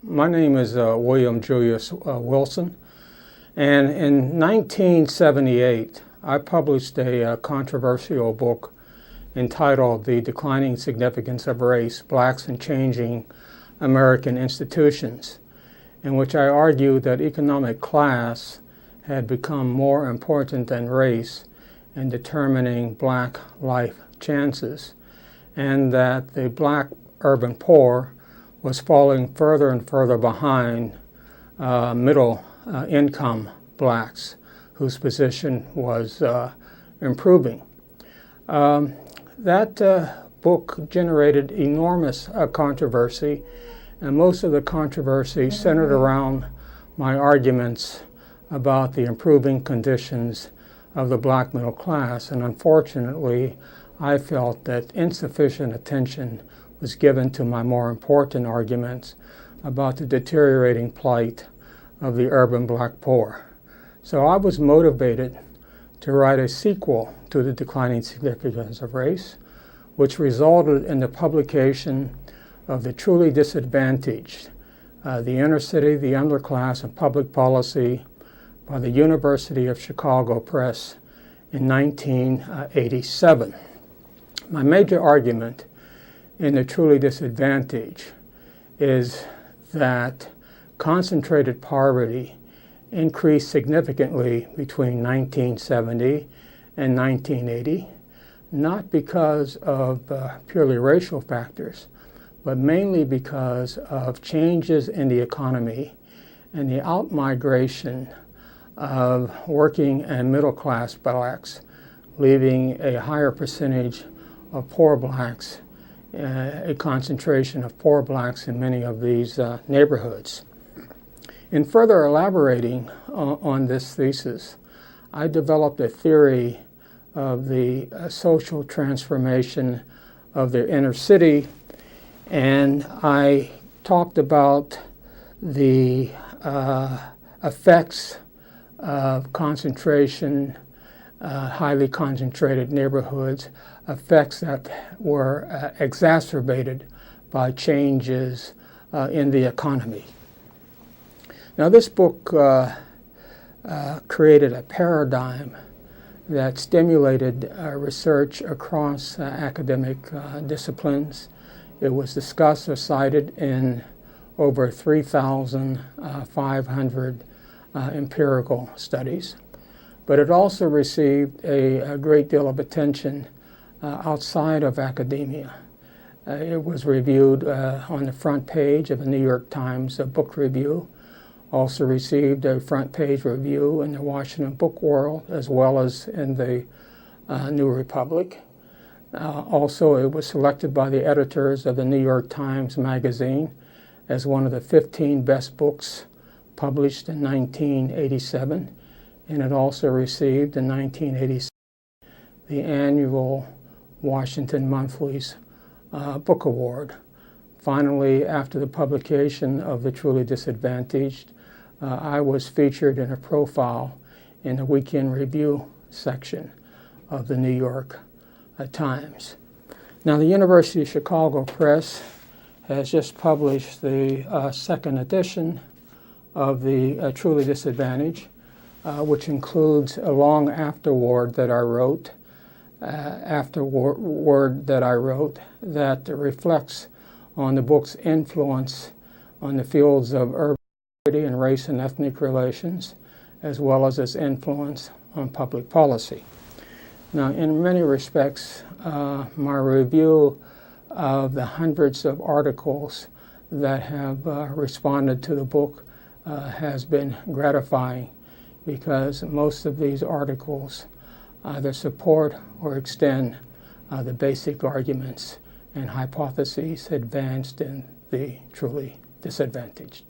My name is William Julius Wilson, and in 1978 I published a controversial book entitled The Declining Significance of Race, Blacks in Changing American Institutions, in which I argued that economic class had become more important than race in determining black life chances, and that the black urban poor was falling further and further behind middle income blacks whose position was improving. That book generated enormous controversy, and most of the controversy centered around my arguments about the improving conditions of the black middle class. And unfortunately, I felt that insufficient attention was given to my more important arguments about the deteriorating plight of the urban black poor. So I was motivated to write a sequel to The Declining Significance of Race, which resulted in the publication of The Truly Disadvantaged, the Inner City, the Underclass, and Public Policy by the University of Chicago Press in 1987. My major argument in The Truly Disadvantaged is that concentrated poverty increased significantly between 1970 and 1980, not because of purely racial factors, but mainly because of changes in the economy and the outmigration of working and middle class blacks, leaving a higher percentage of poor blacks, a concentration of poor blacks in many of these neighborhoods. In further elaborating on this thesis, I developed a theory of the social transformation of the inner city, and I talked about the effects of concentration, highly concentrated neighborhoods, effects that were exacerbated by changes in the economy. Now, this book created a paradigm that stimulated research across academic disciplines. It was discussed or cited in over 3,500 empirical studies, but it also received a great deal of attention outside of academia. It was reviewed on the front page of the New York Times book review, also received a front page review in the Washington Book World, as well as in the New Republic. Also, it was selected by the editors of the New York Times Magazine as one of the 15 best books published in 1987, and it also received in 1987 the annual Washington Monthly's Book Award. Finally, after the publication of The Truly Disadvantaged, I was featured in a profile in the Weekend Review section of the New York Times. Now, the University of Chicago Press has just published the second edition of the Truly Disadvantaged, which includes a long afterword that I wrote, that reflects on the book's influence on the fields of urban and race and ethnic relations, as well as its influence on public policy. Now, in many respects, my review of the hundreds of articles that have responded to the book has been gratifying, because most of these articles either support or extend the basic arguments and hypotheses advanced in The Truly Disadvantaged.